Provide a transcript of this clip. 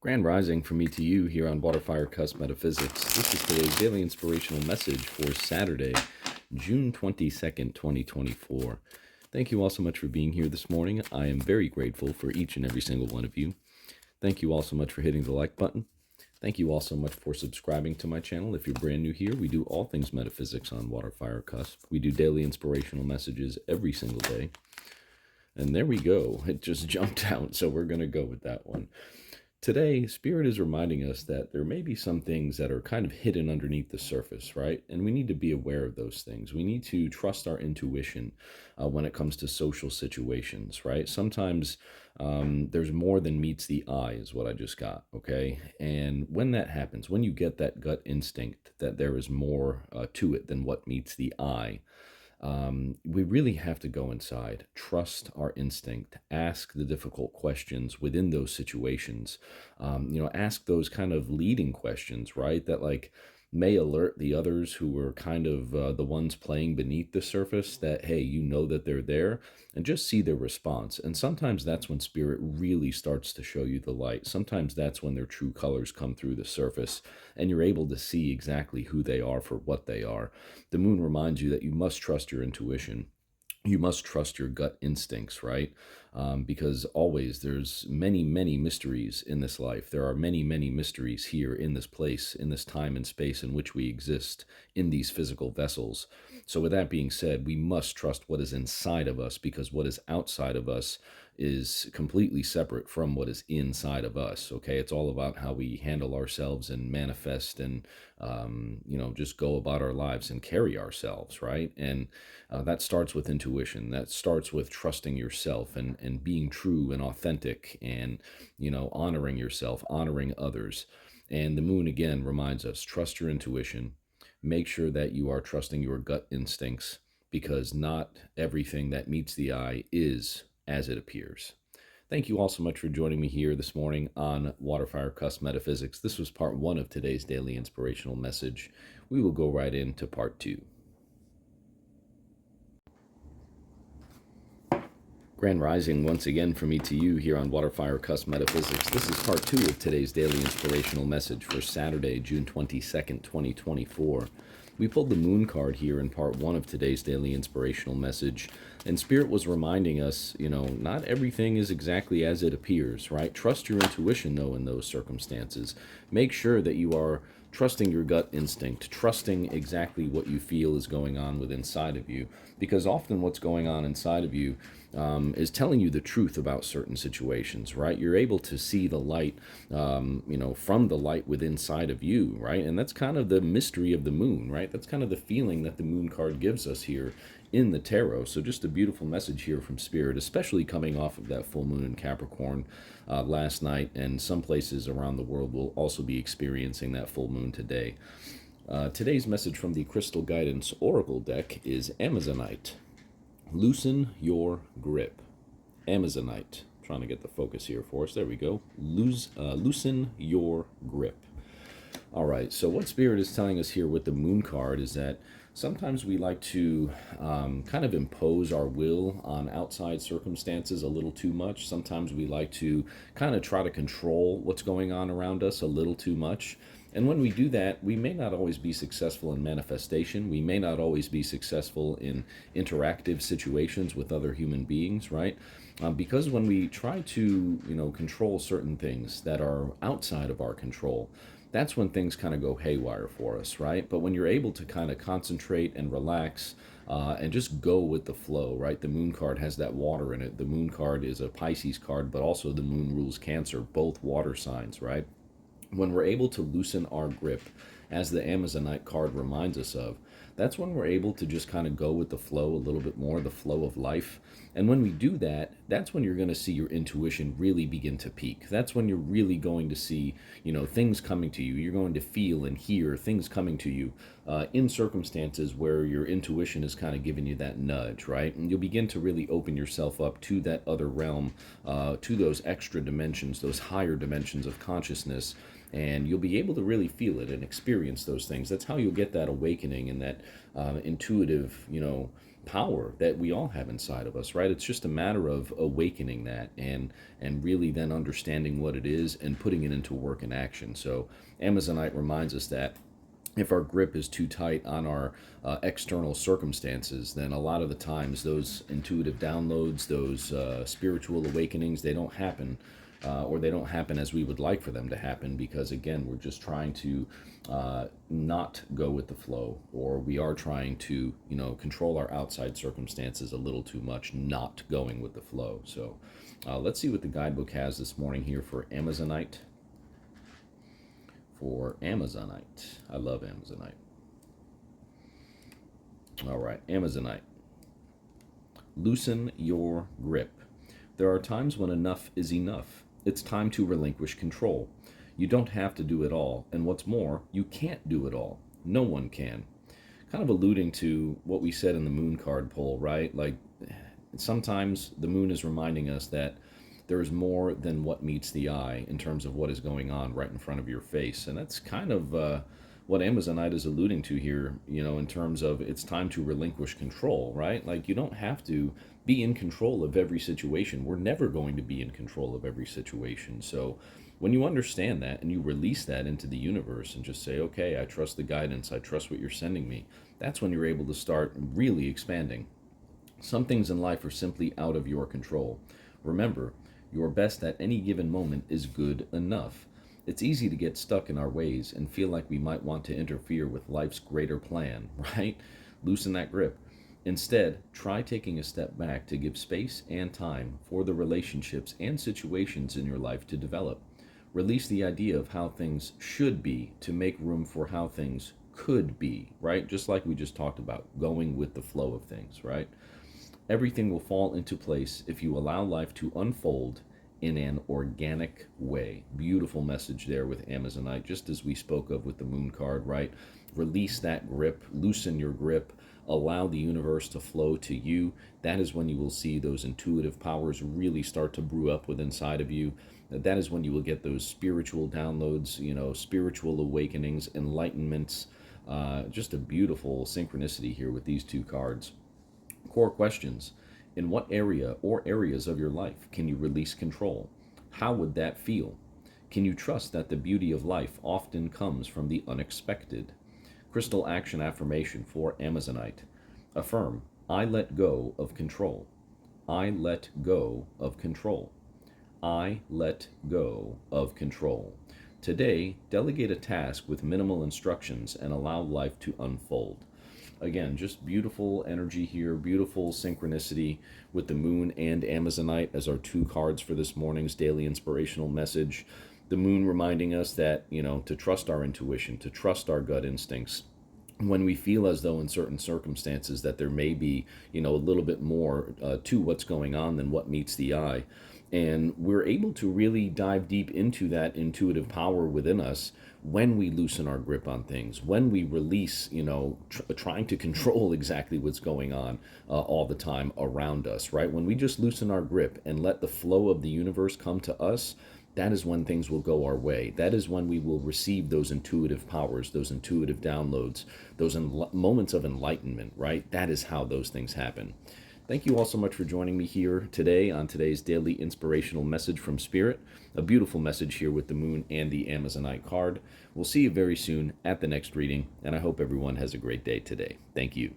Grand Rising from me to you here on WaterFireCusp Metaphysics. This is today's daily inspirational message for Saturday, June 22nd, 2024. Thank you all so much for being here this morning. I am very grateful for each and every single one of you. Thank you all so much for hitting the like button. Thank you all so much for subscribing to my channel. If you're brand new here, we do all things metaphysics on WaterFireCusp. We do daily inspirational messages every single day. And there we go. It just jumped out, so we're going to go with that one. Today, Spirit is reminding us that there may be some things that are kind of hidden underneath the surface, right? And we need to be aware of those things. We need to trust our intuition when it comes to social situations, right? Sometimes there's more than meets the eye is what I just got, okay? And when that happens, when you get that gut instinct that there is more to it than what meets the eye, we really have to go inside, trust our instinct, ask the difficult questions within those situations, ask those kind of leading questions, right? That may alert the others who are kind of the ones playing beneath the surface that, hey, you know that they're there, and just see their response. And sometimes that's when Spirit really starts to show you the light. Sometimes that's when their true colors come through the surface and you're able to see exactly who they are for what they are. The moon reminds you that you must trust your intuition. You must trust your gut instincts, right? Because always there's many, many mysteries in this life. There are many, many mysteries here in this place, in this time and space in which we exist, in these physical vessels. So with that being said, we must trust what is inside of us, because what is outside of us is completely separate from what is inside of us, okay? It's all about how we handle ourselves and manifest and, just go about our lives and carry ourselves, right? And that starts with intuition. That starts with trusting yourself and being true and authentic and, honoring yourself, honoring others. And the moon, again, reminds us, trust your intuition. Make sure that you are trusting your gut instincts, because not everything that meets the eye is as it appears. Thank you all so much for joining me here this morning on WaterFireCusp Metaphysics. This was part 1 of today's daily inspirational message. We will go right into part 2. Grand Rising once again from me to you here on WaterFireCusp Metaphysics. This is part 2 of today's daily inspirational message for Saturday, June 22nd, 2024. We pulled the moon card here in part 1 of today's daily inspirational message, and Spirit was reminding us, not everything is exactly as it appears, right? Trust your intuition, though, in those circumstances. Make sure that you are trusting your gut instinct, trusting exactly what you feel is going on within inside of you, because often what's going on inside of you is telling you the truth about certain situations, right? You're able to see the light, from the light within inside of you, right? And that's kind of the mystery of the moon, right? That's kind of the feeling that the moon card gives us here in the tarot. So just a beautiful message here from Spirit, especially coming off of that full moon in Capricorn last night, and some places around the world will also be experiencing that full moon today. Today's message from the Crystal Guidance Oracle deck is Amazonite. Loosen your grip. Amazonite. Trying to get the focus here for us. There we go. Loosen your grip. All right, so what Spirit is telling us here with the moon card is that sometimes we like to kind of impose our will on outside circumstances a little too much. Sometimes we like to kind of try to control what's going on around us a little too much. And when we do that, we may not always be successful in manifestation. We may not always be successful in interactive situations with other human beings, right? Because when we try to, control certain things that are outside of our control, that's when things kind of go haywire for us, right? But when you're able to kind of concentrate and relax and just go with the flow, right? The moon card has that water in it. The moon card is a Pisces card, but also the moon rules Cancer, both water signs, right? When we're able to loosen our grip, as the Amazonite card reminds us of, that's when we're able to just kind of go with the flow a little bit more, the flow of life. And when we do that, that's when you're going to see your intuition really begin to peak. That's when you're really going to see, things coming to you. You're going to feel and hear things coming to you in circumstances where your intuition is kind of giving you that nudge, right? And you'll begin to really open yourself up to that other realm, to those extra dimensions, those higher dimensions of consciousness. And you'll be able to really feel it and experience those things. That's how you'll get that awakening and that intuitive, power that we all have inside of us, right? It's just a matter of awakening that and really then understanding what it is and putting it into work and action. So Amazonite reminds us that if our grip is too tight on our external circumstances, then a lot of the times those intuitive downloads, those spiritual awakenings, they don't happen, or they don't happen as we would like for them to happen, because again, we're just trying to not go with the flow, or we are trying to, control our outside circumstances a little too much, not going with the flow. So let's see what the guidebook has this morning here for Amazonite. For Amazonite. I love Amazonite. All right, Amazonite. Loosen your grip. There are times when enough is enough. It's time to relinquish control. You don't have to do it all, and what's more, you can't do it all. No one can. Kind of alluding to what we said in the moon card poll, right? Like, sometimes the moon is reminding us that there is more than what meets the eye in terms of what is going on right in front of your face. And that's kind of what Amazonite is alluding to here, in terms of it's time to relinquish control, right? Like, you don't have to be in control of every situation. We're never going to be in control of every situation. So when you understand that and you release that into the universe and just say, okay, I trust the guidance, I trust what you're sending me, that's when you're able to start really expanding. Some things in life are simply out of your control. Remember, your best at any given moment is good enough. It's easy to get stuck in our ways and feel like we might want to interfere with life's greater plan, right? Loosen that grip. Instead, try taking a step back to give space and time for the relationships and situations in your life to develop. Release the idea of how things should be to make room for how things could be, right? Just like we just talked about, going with the flow of things, right? Everything will fall into place if you allow life to unfold in an organic way. Beautiful message there with Amazonite, just as we spoke of with the moon card, right? Release that grip, loosen your grip, allow the universe to flow to you. That is when you will see those intuitive powers really start to brew up within inside of you. That is when you will get those spiritual downloads, spiritual awakenings, enlightenments. Just a beautiful synchronicity here with these two cards. Core questions. In what area or areas of your life can you release control? How would that feel? Can you trust that the beauty of life often comes from the unexpected? Crystal action affirmation for Amazonite. Affirm, I let go of control. I let go of control. I let go of control. Today, delegate a task with minimal instructions and allow life to unfold. Again, just beautiful energy here, beautiful synchronicity with the moon and Amazonite as our two cards for this morning's daily inspirational message. The moon reminding us that, to trust our intuition, to trust our gut instincts. When we feel as though in certain circumstances that there may be, a little bit more to what's going on than what meets the eye. And we're able to really dive deep into that intuitive power within us when we loosen our grip on things, when we release, trying to control exactly what's going on all the time around us, right? When we just loosen our grip and let the flow of the universe come to us, that is when things will go our way. That is when we will receive those intuitive powers, those intuitive downloads, those moments of enlightenment, right? That is how those things happen. Thank you all so much for joining me here today on today's daily inspirational message from Spirit. A beautiful message here with the moon and the Amazonite card. We'll see you very soon at the next reading, and I hope everyone has a great day today. Thank you.